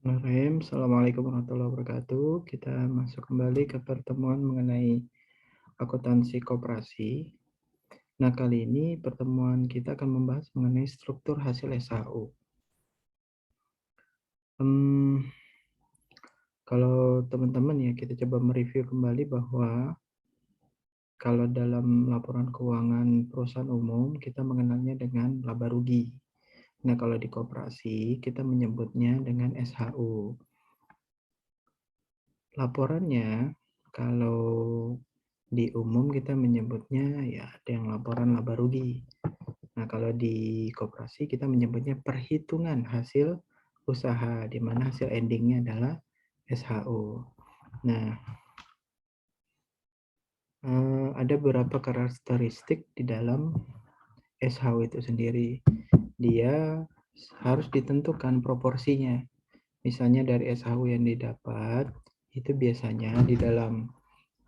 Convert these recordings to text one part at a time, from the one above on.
Bismillahirrahmanirrahim. Assalamualaikum warahmatullahi wabarakatuh. Kita masuk kembali ke pertemuan mengenai akuntansi koperasi. Nah, kali ini pertemuan kita akan membahas mengenai struktur hasil SHU. Kalau teman-teman ya, kita coba mereview kembali bahwa kalau dalam laporan keuangan perusahaan umum, kita mengenalnya dengan laba rugi. Nah, kalau di koperasi, kita menyebutnya dengan SHU. Laporannya, kalau di umum kita menyebutnya ya ada yang laporan laba rugi. Nah, kalau di koperasi kita menyebutnya perhitungan hasil usaha, di mana hasil endingnya adalah SHU. Nah, ada beberapa karakteristik di dalam SHU itu sendiri. Dia harus ditentukan proporsinya. Misalnya dari SHU yang didapat, itu biasanya di dalam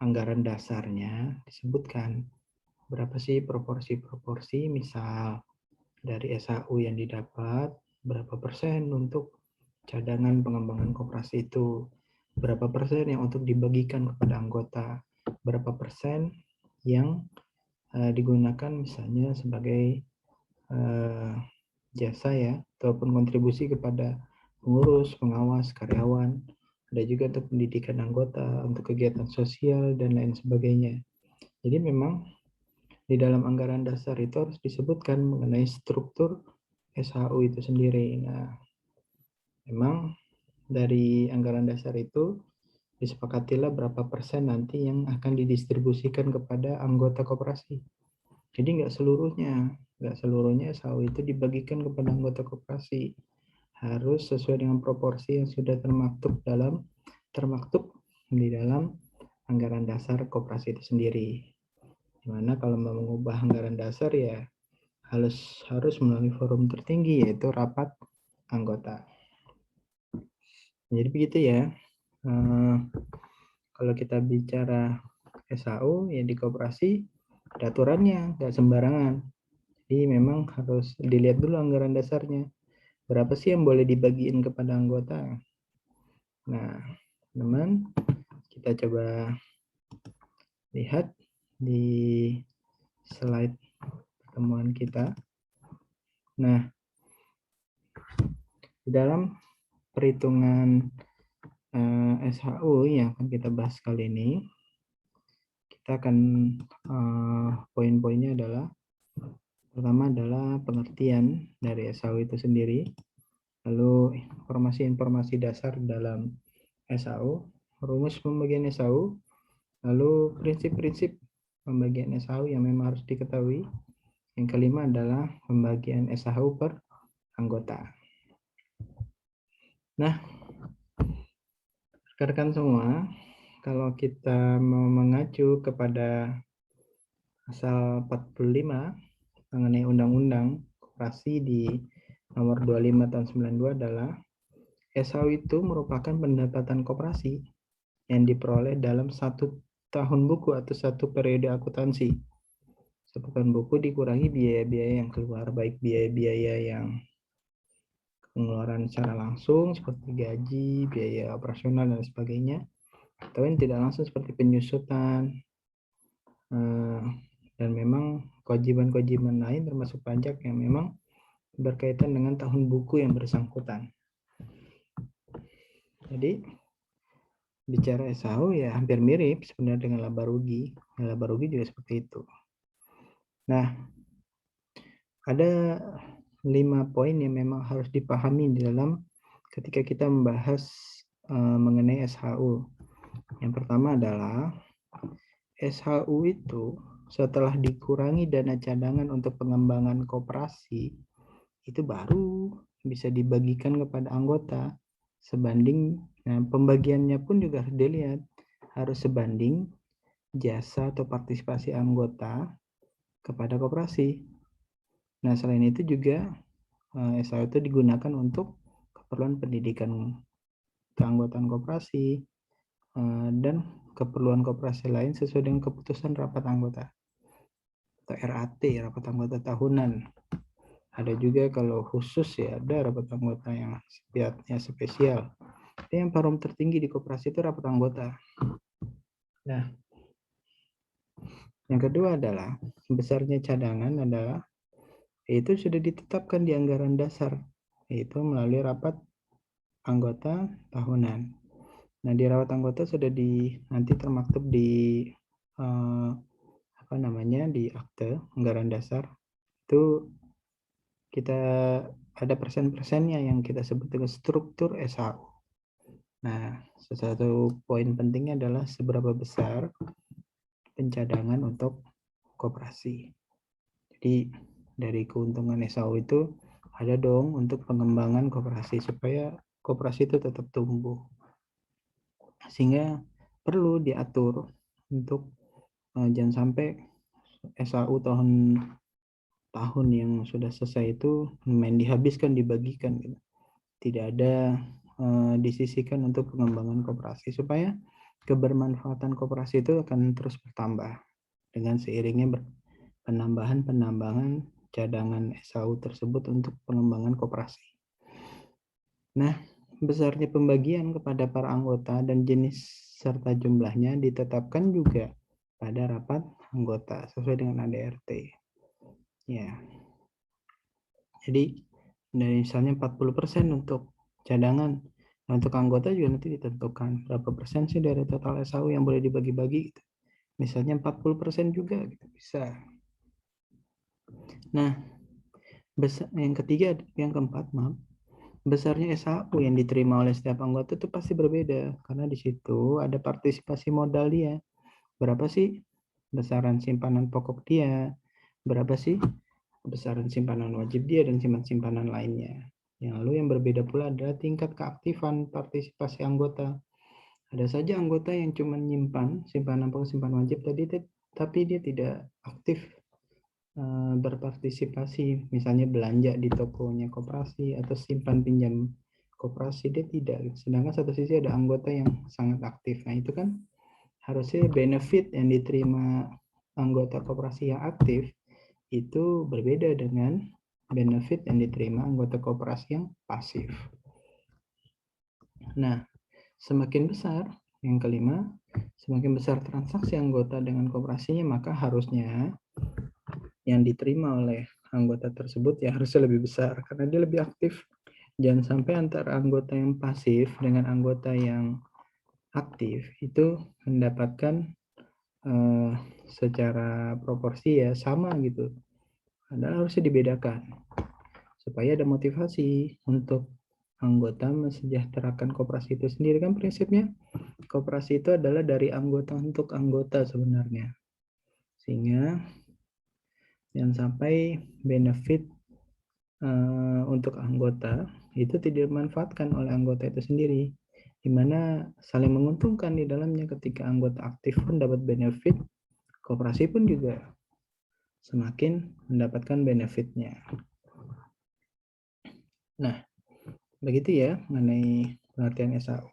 anggaran dasarnya disebutkan berapa sih proporsi-proporsi, misal dari SHU yang didapat, berapa persen untuk cadangan pengembangan koperasi itu, berapa persen yang untuk dibagikan kepada anggota, berapa persen yang digunakan misalnya sebagai jasa ya, ataupun kontribusi kepada pengurus, pengawas, karyawan, ada juga untuk pendidikan anggota, untuk kegiatan sosial, dan lain sebagainya. Jadi memang di dalam anggaran dasar itu harus disebutkan mengenai struktur SHU itu sendiri. Nah, memang dari anggaran dasar itu disepakatilah berapa persen nanti yang akan didistribusikan kepada anggota koperasi. Jadi nggak seluruhnya SHU itu dibagikan kepada anggota koperasi. Harus sesuai dengan proporsi yang sudah termaktub di dalam anggaran dasar koperasi itu sendiri. Dimana kalau mau mengubah anggaran dasar ya harus melalui forum tertinggi, yaitu rapat anggota. Jadi begitu ya. Kalau kita bicara SHU ya di koperasi, ada aturannya, nggak sembarangan. Jadi memang harus dilihat dulu anggaran dasarnya. Berapa sih yang boleh dibagiin kepada anggota? Nah, teman, kita coba lihat di slide pertemuan kita. Nah, di dalam perhitungan SHU yang akan kita bahas kali ini, kita akan poin-poinnya adalah pertama adalah pengertian dari SHU itu sendiri, lalu informasi-informasi dasar dalam SHU, rumus pembagian SHU, lalu prinsip-prinsip pembagian SHU yang memang harus diketahui. Yang kelima adalah pembagian SHU per anggota. Nah, rekan-rekan semua, kalau kita mau mengacu kepada pasal 45 mengenai Undang-Undang Koperasi di nomor 25 tahun 92 adalah SHU itu merupakan pendapatan koperasi yang diperoleh dalam 1 tahun buku atau 1 periode akuntansi. 1 tahun buku dikurangi biaya-biaya yang keluar, baik biaya-biaya yang pengeluaran secara langsung seperti gaji, biaya operasional dan sebagainya, atau yang tidak langsung seperti penyusutan dan memang kewajiban-kewajiban lain termasuk pajak yang memang berkaitan dengan tahun buku yang bersangkutan. Jadi bicara SHU ya hampir mirip sebenarnya dengan laba rugi. Laba rugi juga seperti itu. Nah, ada 5 poin yang memang harus dipahami di dalam ketika kita membahas mengenai SHU. Yang pertama adalah SHU itu setelah dikurangi dana cadangan untuk pengembangan koperasi, itu baru bisa dibagikan kepada anggota sebanding, nah pembagiannya pun juga harus dilihat, harus sebanding jasa atau partisipasi anggota kepada koperasi. Nah, selain itu juga SHU itu digunakan untuk keperluan pendidikan keanggotaan koperasi dan keperluan koperasi lain sesuai dengan keputusan rapat anggota atau RAT, rapat anggota tahunan. Ada juga kalau khusus ya, ada rapat anggota yang sifatnya spesial. Yang forum tertinggi di koperasi itu rapat anggota. Nah, yang kedua adalah besarnya cadangan adalah itu sudah ditetapkan di anggaran dasar, yaitu melalui rapat anggota tahunan. Nah, di rapat anggota sudah nanti termaktub di di akte anggaran dasar itu kita ada persen-persennya yang kita sebut dengan struktur SHU. Nah, satu poin pentingnya adalah seberapa besar pencadangan untuk koperasi. Jadi dari keuntungan SHU itu ada dong untuk pengembangan koperasi supaya koperasi itu tetap tumbuh. Sehingga perlu diatur untuk jangan sampai SHU tahun yang sudah selesai itu main dihabiskan, dibagikan gitu. Tidak ada disisihkan untuk pengembangan koperasi supaya kebermanfaatan koperasi itu akan terus bertambah dengan seiringnya penambahan cadangan SHU tersebut untuk pengembangan koperasi. Nah, besarnya pembagian kepada para anggota dan jenis serta jumlahnya ditetapkan juga pada rapat anggota sesuai dengan ADRT. Ya. Jadi dari misalnya 40% untuk cadangan. Nah, untuk anggota juga nanti ditentukan berapa persen sih dari total SHU yang boleh dibagi-bagi gitu. Misalnya 40% juga gitu bisa. Nah, yang keempat, besarnya SHU yang diterima oleh setiap anggota itu pasti berbeda karena di situ ada partisipasi modal dia. Berapa sih besaran simpanan pokok dia? Berapa sih besaran simpanan wajib dia dan simpanan lainnya? Yang lalu yang berbeda pula adalah tingkat keaktifan partisipasi anggota. Ada saja anggota yang cuma nyimpan simpanan pokok simpanan wajib tapi dia tidak aktif berpartisipasi, misalnya belanja di tokonya koperasi atau simpan pinjam koperasi, dia tidak. Sedangkan satu sisi ada anggota yang sangat aktif. Nah, itu kan harusnya benefit yang diterima anggota koperasi yang aktif itu berbeda dengan benefit yang diterima anggota koperasi yang pasif. Nah, semakin besar, yang kelima, semakin besar transaksi anggota dengan koperasinya, maka harusnya yang diterima oleh anggota tersebut ya harusnya lebih besar karena dia lebih aktif. Jangan sampai antara anggota yang pasif dengan anggota yang aktif itu mendapatkan secara proporsi ya sama gitu. Padahal harusnya dibedakan supaya ada motivasi untuk anggota mensejahterakan koperasi itu sendiri. Kan prinsipnya koperasi itu adalah dari anggota untuk anggota sebenarnya, sehingga jangan sampai benefit untuk anggota itu tidak dimanfaatkan oleh anggota itu sendiri, di mana saling menguntungkan di dalamnya. Ketika anggota aktif pun dapat benefit, koperasi pun juga semakin mendapatkan benefitnya. Nah, begitu ya mengenai pengertian SHU.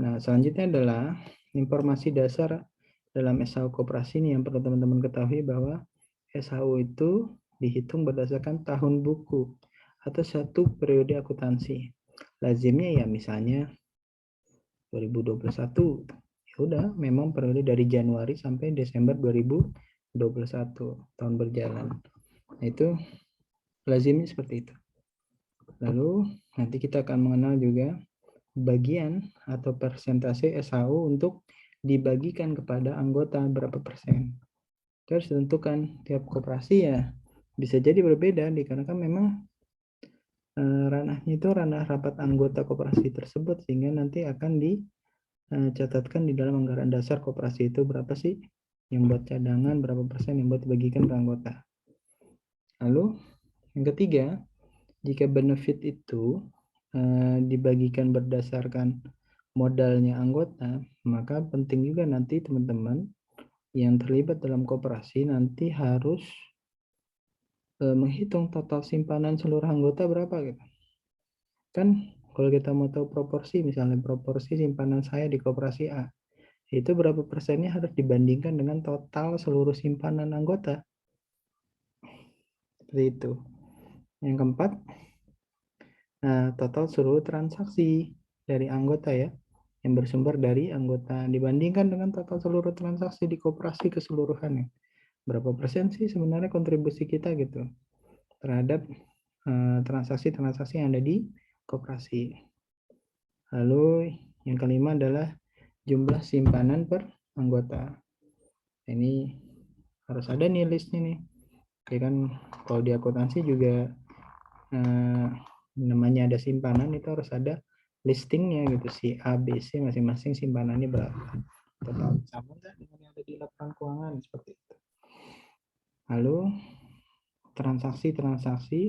Nah, selanjutnya adalah informasi dasar dalam SHU koperasi ini yang perlu teman-teman ketahui bahwa SHU itu dihitung berdasarkan tahun buku atau satu periode akuntansi. Lazimnya ya misalnya 2021. Ya udah, memang periode dari Januari sampai Desember 2021 tahun berjalan. Nah, itu lazimnya seperti itu. Lalu nanti kita akan mengenal juga bagian atau persentase SHU untuk dibagikan kepada anggota berapa persen. Terus tentukan tiap koperasi ya bisa jadi berbeda dikarenakan memang ranahnya itu ranah rapat anggota koperasi tersebut, sehingga nanti akan dicatatkan di dalam anggaran dasar koperasi itu berapa sih yang buat cadangan, berapa persen yang buat dibagikan ke anggota. Lalu yang ketiga, jika benefit itu dibagikan berdasarkan modalnya anggota, maka penting juga nanti teman-teman yang terlibat dalam koperasi nanti harus menghitung total simpanan seluruh anggota berapa gitu. Kan kalau kita mau tahu proporsi, misalnya proporsi simpanan saya di koperasi A, itu berapa persennya harus dibandingkan dengan total seluruh simpanan anggota. Seperti itu. Yang keempat, total seluruh transaksi dari anggota ya, yang bersumber dari anggota dibandingkan dengan total seluruh transaksi di koperasi keseluruhannya. Berapa persen sih sebenarnya kontribusi kita gitu terhadap transaksi-transaksi yang ada di koperasi. Lalu yang kelima adalah jumlah simpanan per anggota. Ini harus ada nih listnya nih. Oke kan kalau di akuntansi juga namanya ada simpanan itu harus ada listingnya gitu, si A, B, C masing-masing simpanannya berapa. Total sama nggak dengan yang ada di laporan keuangan seperti itu. Lalu transaksi-transaksi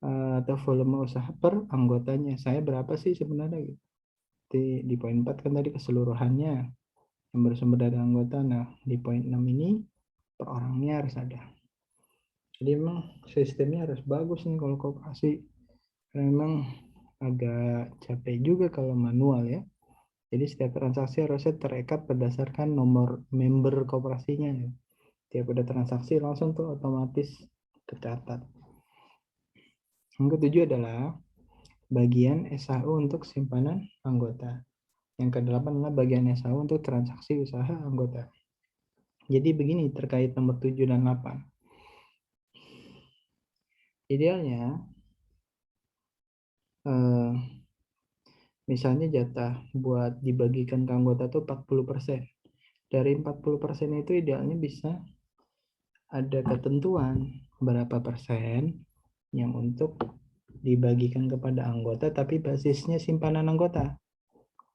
atau volume usaha per anggotanya. Saya berapa sih sebenarnya gitu. Di poin 4 kan tadi keseluruhannya yang bersumber dari anggota. Nah, di poin 6 ini per orangnya harus ada. Jadi memang sistemnya harus bagus nih kalau koperasi. Karena memang agak capek juga kalau manual ya. Jadi setiap transaksi harusnya terekam berdasarkan nomor member koperasinya. Ya. Tiap ada transaksi langsung tuh otomatis tercatat. Yang ketujuh adalah bagian SAU untuk simpanan anggota. Yang kedelapan adalah bagian SAU untuk transaksi usaha anggota. Jadi begini terkait nomor 7 dan 8. Idealnya misalnya jatah buat dibagikan ke anggota tuh 40%. Dari 40% itu idealnya bisa ada ketentuan berapa persen yang untuk dibagikan kepada anggota tapi basisnya simpanan anggota.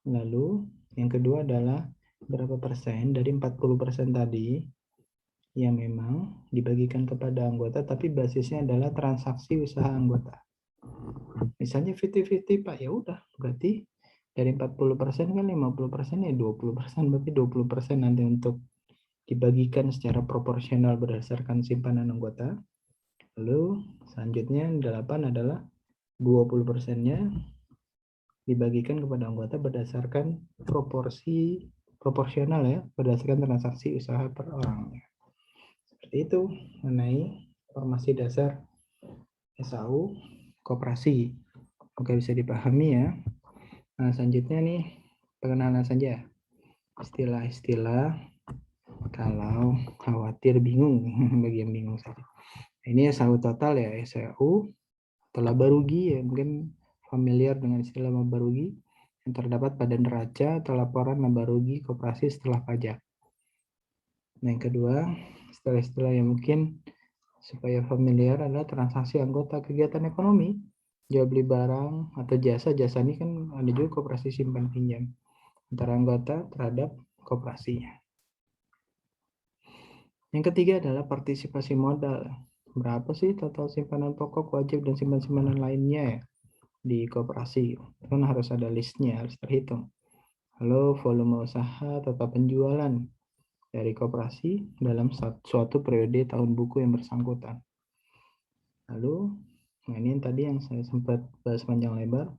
Lalu yang kedua adalah berapa persen dari 40% tadi yang memang dibagikan kepada anggota tapi basisnya adalah transaksi usaha anggota. Misalnya 50-50 Pak, ya udah berarti dari 40% kan 50% ya 20%, berarti 20% nanti untuk dibagikan secara proporsional berdasarkan simpanan anggota. Lalu selanjutnya 8 adalah 20%-nya dibagikan kepada anggota berdasarkan proporsional ya, berdasarkan transaksi usaha per orang. Seperti itu mengenai informasi dasar SAU koperasi. Oke, bisa dipahami ya. Nah, selanjutnya nih pengenalan saja istilah-istilah kalau khawatir bingung bagi yang bingung saja. Ini SAU total ya, SAU laba rugi ya, mungkin familiar dengan istilah laba rugi yang terdapat pada neraca atau laporan laba rugi koperasi setelah pajak. Nah, yang kedua, istilah-istilah yang mungkin supaya familiar adalah transaksi anggota kegiatan ekonomi, jual beli barang atau jasa. Jasa ini kan ada juga koperasi simpan pinjam antara anggota terhadap koperasinya. Yang ketiga adalah partisipasi modal. Berapa sih total simpanan pokok, wajib, dan simpan-simpanan lainnya ya di koperasi? Itu kan harus ada listnya, harus terhitung. Lalu volume usaha total penjualan dari koperasi dalam suatu periode tahun buku yang bersangkutan. Lalu, nah ini yang tadi yang saya sempat bahas panjang lebar,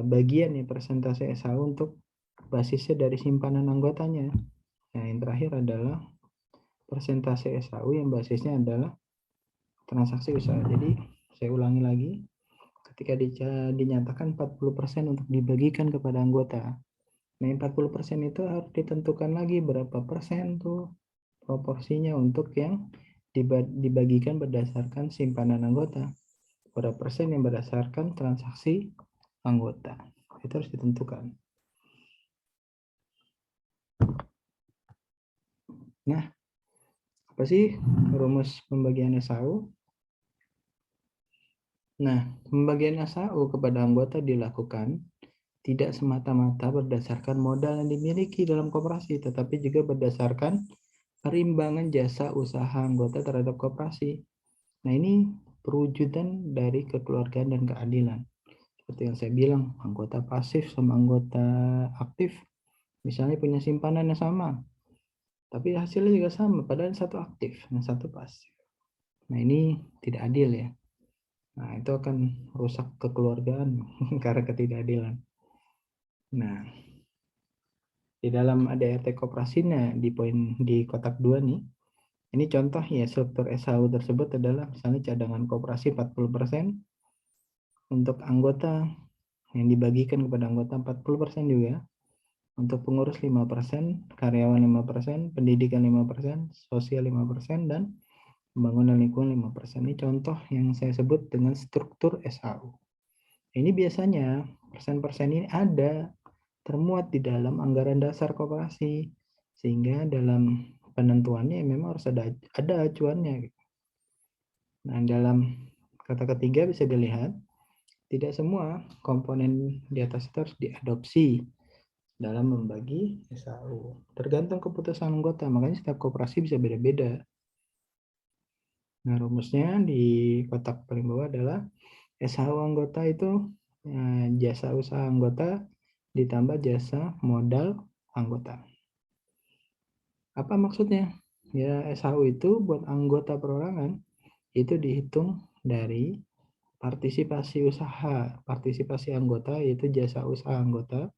bagian ya persentase SAU untuk basisnya dari simpanan anggotanya. Nah, yang terakhir adalah persentase SAU yang basisnya adalah transaksi usaha. Jadi saya ulangi lagi, ketika dinyatakan 40% untuk dibagikan kepada anggota. Nah, 40% itu harus ditentukan lagi berapa persen tuh proporsinya untuk yang dibagikan berdasarkan simpanan anggota. Berapa persen yang berdasarkan transaksi anggota. Itu harus ditentukan. Nah, apa sih rumus pembagian SAU? Nah, pembagian SAU kepada anggota dilakukan tidak semata-mata berdasarkan modal yang dimiliki dalam koperasi, tetapi juga berdasarkan perimbangan jasa usaha anggota terhadap koperasi. Nah, ini perwujudan dari kekeluargaan dan keadilan. Seperti yang saya bilang, anggota pasif sama anggota aktif, misalnya punya simpanan yang sama, tapi hasilnya juga sama, padahal satu aktif, yang satu pasif. Nah, ini tidak adil ya. Nah, itu akan rusak kekeluargaan karena ketidakadilan. Nah, di dalam ADRT koperasinya di kotak 2 nih, Ini contoh ya, struktur SHU tersebut adalah misalnya cadangan koperasi 40%, untuk anggota yang dibagikan kepada anggota 40% juga, untuk pengurus 5%, karyawan 5%, pendidikan 5%, sosial 5%, dan pembangunan lingkungan 5%. Ini contoh yang saya sebut dengan struktur SHU. Ini biasanya persen-persen ini ada termuat di dalam anggaran dasar koperasi, sehingga dalam penentuannya memang harus ada acuannya. Nah, dalam kata ketiga bisa dilihat, tidak semua komponen di atas itu harus diadopsi dalam membagi SHU. Tergantung keputusan anggota, makanya setiap koperasi bisa beda-beda. Nah, rumusnya di kotak paling bawah adalah SHU anggota itu jasa usaha anggota ditambah jasa modal anggota. Apa maksudnya? Ya, SHU itu buat anggota perorangan itu dihitung dari partisipasi usaha, partisipasi anggota yaitu jasa usaha anggota.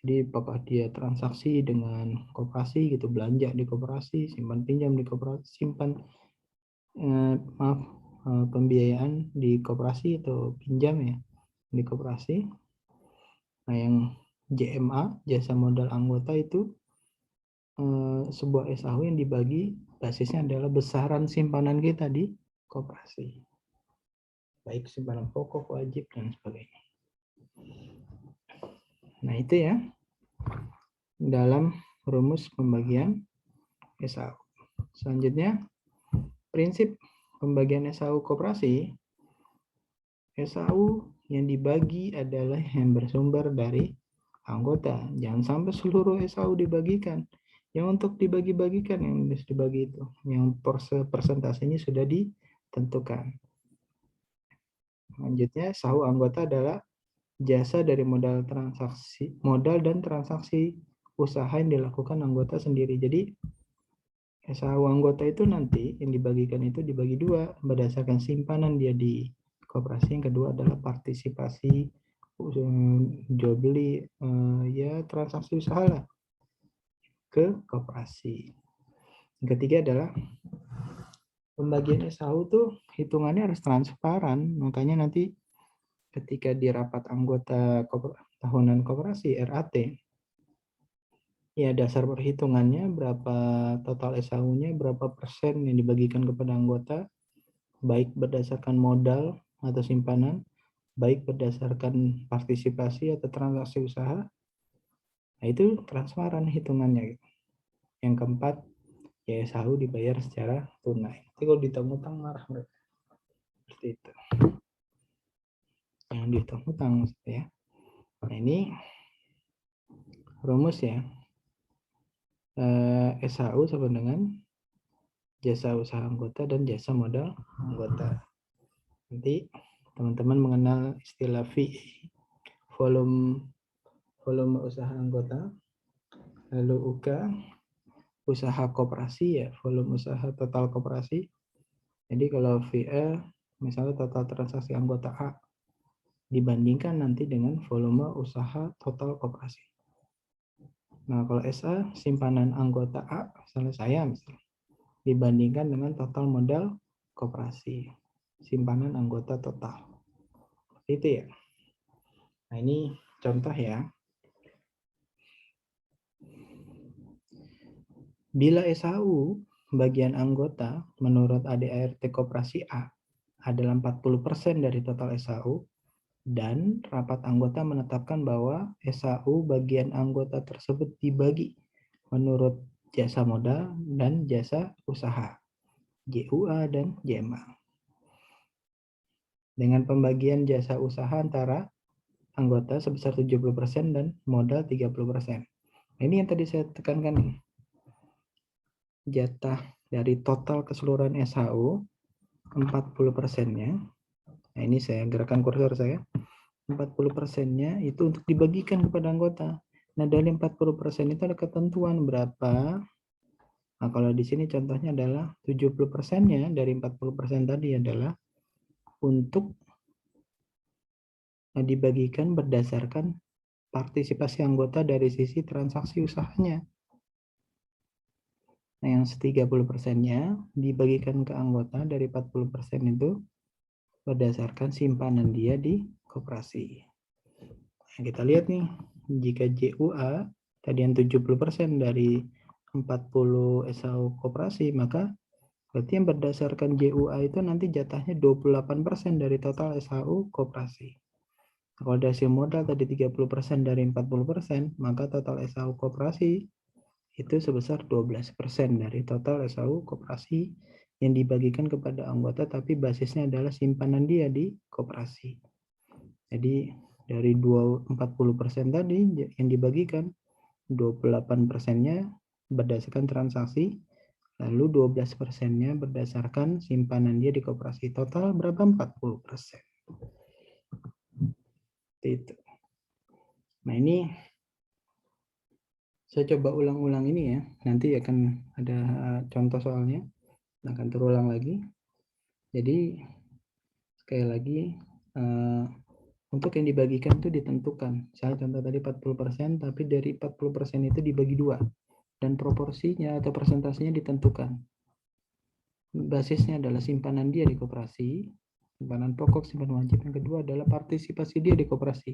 Jadi apakah dia transaksi dengan koperasi gitu, belanja di koperasi, simpan pinjam di koperasi, pembiayaan di koperasi atau pinjam ya di koperasi. Nah, yang JMA, jasa modal anggota itu sebuah SHU yang dibagi basisnya adalah besaran simpanan kita di koperasi, baik simpanan pokok, wajib, dan sebagainya. Nah, itu ya dalam rumus pembagian SHU. Selanjutnya, prinsip pembagian SHU koperasi. SHU yang dibagi adalah yang bersumber dari anggota. Jangan sampai seluruh SHU dibagikan. Yang untuk dibagi-bagikan yang harus dibagi itu, yang persentasenya sudah ditentukan. Selanjutnya, SHU anggota adalah jasa dari modal dan transaksi usaha yang dilakukan anggota sendiri. Jadi SHU anggota itu nanti yang dibagikan itu dibagi dua berdasarkan simpanan dia di koperasi. Yang kedua adalah partisipasi jual beli ya transaksi usaha lah ke koperasi. Yang ketiga adalah pembagian SHU tuh hitungannya harus transparan. Makanya nanti ketika di rapat anggota tahunan koperasi RAT, ya dasar perhitungannya berapa total SHU-nya, berapa persen yang dibagikan kepada anggota, baik berdasarkan modal atau simpanan, baik berdasarkan partisipasi atau transaksi usaha. Nah, itu transparan hitungannya. Yang keempat, ya SHU dibayar secara tunai. Tapi kalau ditanggung-tanggung marah mereka. Seperti itu. Yang ditanggung-tanggung maksudnya ya. Nah, ini rumus ya. SHU sama dengan jasa usaha anggota dan jasa modal anggota. Nanti teman-teman mengenal istilah VI, volume usaha anggota, lalu UK, usaha koperasi ya, volume usaha total koperasi. Jadi kalau VA, misalnya total transaksi anggota A, dibandingkan nanti dengan volume usaha total koperasi. Nah, kalau SA, simpanan anggota A, misalnya saya, dibandingkan dengan total modal koperasi, simpanan anggota total. Itu ya. Nah, ini contoh ya. Bila SHU bagian anggota menurut ADART koperasi A adalah 40% dari total SHU, dan rapat anggota menetapkan bahwa SHU bagian anggota tersebut dibagi menurut jasa modal dan jasa usaha, JUA dan JMA. Dengan pembagian jasa usaha antara anggota sebesar 70% dan modal 30%. Ini yang tadi saya tekankan nih. Jatah dari total keseluruhan SHU 40%-nya. Nah, ini saya gerakan kursor saya. 40%-nya itu untuk dibagikan kepada anggota. Nah, dari 40% itu ada ketentuan berapa. Nah, kalau di sini contohnya adalah 70%-nya dari 40% tadi adalah untuk dibagikan berdasarkan partisipasi anggota dari sisi transaksi usahanya. Nah, yang 30%-nya dibagikan ke anggota dari 40% itu berdasarkan simpanan dia di koperasi. Nah, kita lihat nih, jika JUA tadi yang 70% dari 40 SAU koperasi, maka berarti yang berdasarkan JUA itu nanti jatahnya 28% dari total SAU koperasi. Kalau hasil modal tadi 30% dari 40%, maka total SAU koperasi itu sebesar 12% dari total SAU koperasi yang dibagikan kepada anggota, tapi basisnya adalah simpanan dia di koperasi. Jadi dari 40% tadi yang dibagikan, 28%-nya berdasarkan transaksi, lalu 12%-nya berdasarkan simpanan dia di koperasi. Total berapa? 40%. Itu. Nah, ini saya coba ulang-ulang ini ya. Nanti akan ada contoh soalnya. Akan terulang lagi. Jadi sekali lagi untuk yang dibagikan itu ditentukan. Saya contoh tadi 40%, tapi dari 40% itu dibagi 2. Dan proporsinya atau persentasenya ditentukan. Basisnya adalah simpanan dia di koperasi, simpanan pokok, simpanan wajib. Yang kedua adalah partisipasi dia di koperasi.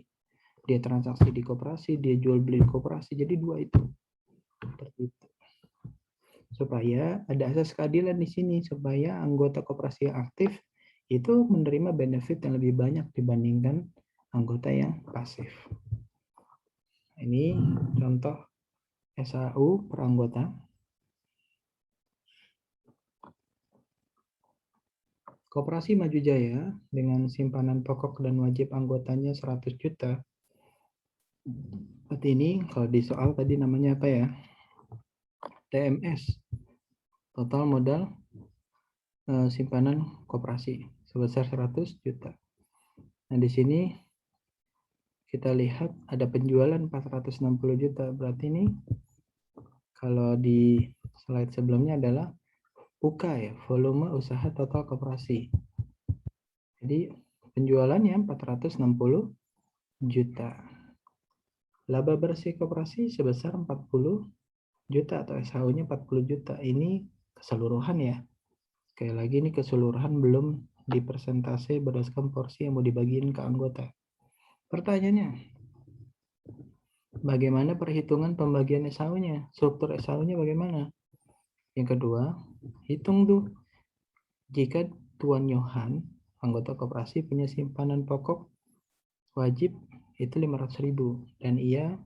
Dia transaksi di koperasi, dia jual beli di koperasi. Jadi 2 itu. Seperti itu. Supaya ada asas keadilan di sini, supaya anggota koperasi yang aktif itu menerima benefit yang lebih banyak dibandingkan anggota yang pasif. Ini contoh SAU per anggota. Koperasi Maju Jaya dengan simpanan pokok dan wajib anggotanya 100 juta. Berarti ini kalau di soal tadi namanya apa ya? TMS. Total modal simpanan koperasi sebesar 100 juta. Nah, di sini kita lihat ada penjualan 460 juta. Berarti ini kalau di slide sebelumnya adalah UK ya, volume usaha total koperasi. Jadi penjualannya 460 juta. Laba bersih koperasi sebesar 40 juta atau SHU-nya 40 juta. Ini keseluruhan ya. Sekali lagi ini keseluruhan, belum dipersentase berdasarkan porsi yang mau dibagiin ke anggota. Pertanyaannya, bagaimana perhitungan pembagian SHU-nya? Struktur SHU-nya bagaimana? Yang kedua, hitung tuh jika Tuan Yohan, anggota koperasi, punya simpanan pokok wajib itu 500.000 dan ia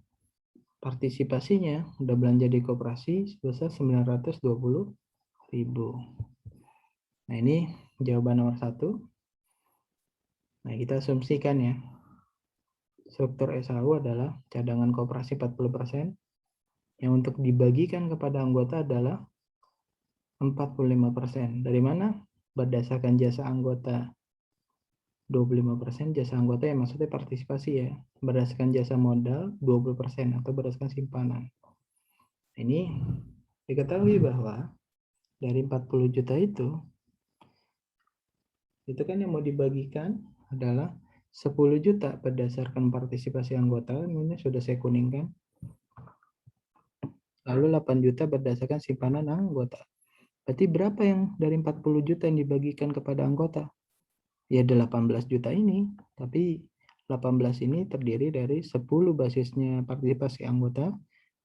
partisipasinya udah belanja di koperasi sebesar 920.000. Nah, ini jawaban nomor 1. Nah, kita asumsikan ya. Struktur SHU adalah cadangan koperasi 40%, yang untuk dibagikan kepada anggota adalah 45%. Dari mana? Berdasarkan jasa anggota 25%, jasa anggota yang maksudnya partisipasi ya. Berdasarkan jasa modal 20% atau berdasarkan simpanan. Ini diketahui bahwa dari 40 juta itu kan yang mau dibagikan adalah 10 juta berdasarkan partisipasi anggota, ini sudah saya kuningkan. Lalu 8 juta berdasarkan simpanan anggota. Berarti berapa yang dari 40 juta yang dibagikan kepada anggota? Ya ada 18 juta ini, tapi 18 ini terdiri dari 10 basisnya partisipasi anggota,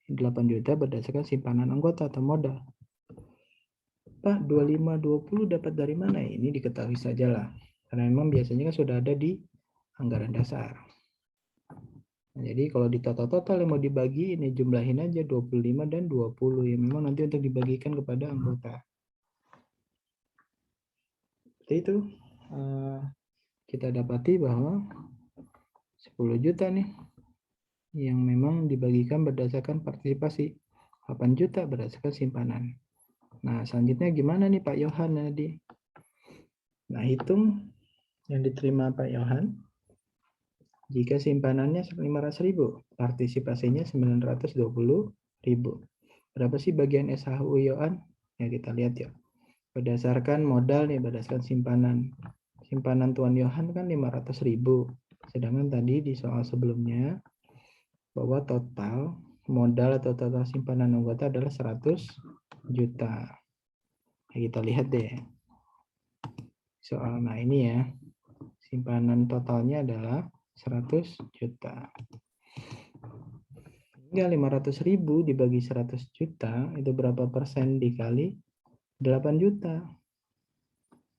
8 juta berdasarkan simpanan anggota atau modal. Pak, 25-20 dapat dari mana? Ini diketahui sajalah. Karena memang biasanya kan sudah ada di anggaran dasar. Nah, jadi kalau di total yang mau dibagi, ini jumlahin aja 25 dan 20. Ya memang nanti untuk dibagikan kepada anggota. Seperti itu. Kita dapati bahwa 10 juta nih yang memang dibagikan berdasarkan partisipasi. 8 juta berdasarkan simpanan. Nah, selanjutnya gimana nih Pak Yohan tadi? Nah, hitung yang diterima Pak Yohan. Jika simpanannya 500.000, partisipasinya 920.000. Berapa sih bagian SHU Yohan? Ya kita lihat ya. Berdasarkan modal nih, berdasarkan simpanan. Simpanan Tuan Yohan kan 500.000. Sedangkan tadi di soal sebelumnya bahwa total modal atau total simpanan anggota adalah 100 juta. Nah, kita lihat deh. Soal, nah ini ya, simpanan totalnya adalah 100 juta. Hingga 500.000 dibagi 100 juta, itu berapa persen dikali 8 juta.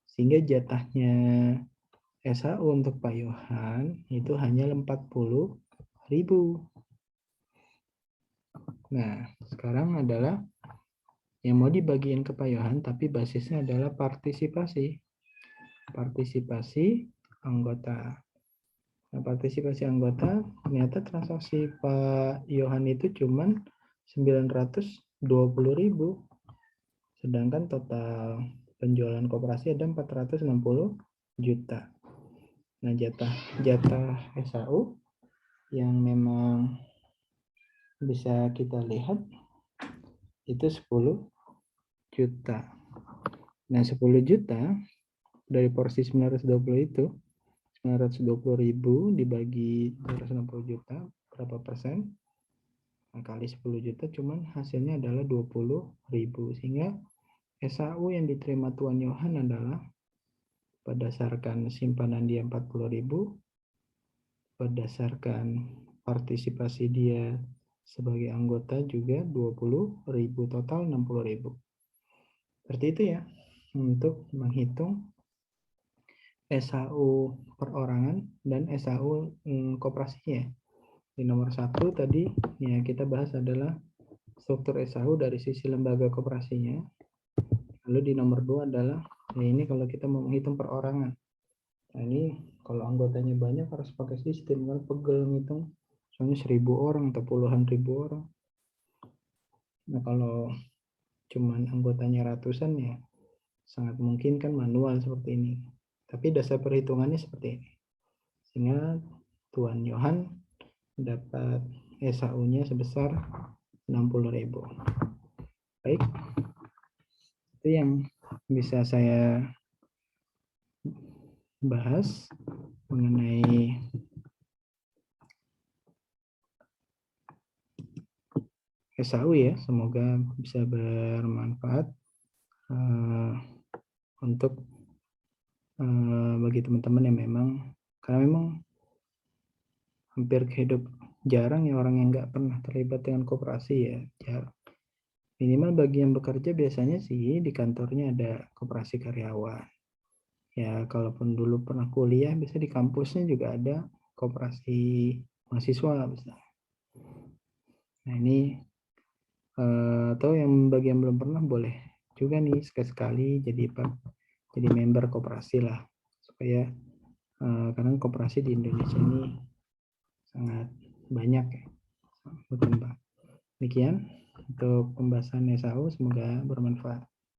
Sehingga jatahnya SHU untuk Pak Yohan itu hanya 40.000. Nah, sekarang adalah yang mau dibagiin ke Pak Yohan, tapi basisnya adalah partisipasi. Partisipasi anggota. Nah, partisipasi anggota, ternyata transaksi Pak Yohan itu cuman 920.000. Sedangkan total penjualan koperasi ada 460 juta. Nah, jatah SHU yang memang bisa kita lihat itu 10 juta. Nah, 10 juta dari porsi 920 itu, 920.000 dibagi 260 juta, berapa persen? Nah, kali 10 juta cuman hasilnya adalah 20.000. Sehingga SHU yang diterima Tuan Yohan adalah berdasarkan simpanan dia 40.000, berdasarkan partisipasi dia sebagai anggota juga 20.000, total 60.000. Seperti itu ya untuk menghitung SHU perorangan dan SHU koperasinya. Di nomor 1 tadi ya kita bahas adalah struktur SHU dari sisi lembaga koperasinya. Lalu di nomor 2 adalah ya ini kalau kita mau menghitung perorangan. Nah, ini kalau anggotanya banyak harus pakai sistem, kan pegel ngitung. Soalnya 1.000 orang atau puluhan ribu orang. Nah, kalau cuman anggotanya ratusan ya sangat mungkin kan manual seperti ini. Tapi dasar perhitungannya seperti ini. Sehingga Tuan Yohan dapat SHU-nya sebesar 60.000. Baik. Itu yang bisa saya bahas mengenai SHU ya. Semoga bisa bermanfaat untuk bagi teman-teman yang memang, karena memang hampir hidup jarang ya orang yang nggak pernah terlibat dengan koperasi ya. Minimal bagi yang bekerja biasanya sih di kantornya ada koperasi karyawan. Ya kalaupun dulu pernah kuliah bisa di kampusnya juga ada koperasi mahasiswa bisa. Nah ini atau yang bagi yang belum pernah boleh juga nih sekali-sekali jadi member koperasi lah supaya karena koperasi di Indonesia ini sangat banyak ya berkembang. Demikian untuk pembahasan SHU, semoga bermanfaat.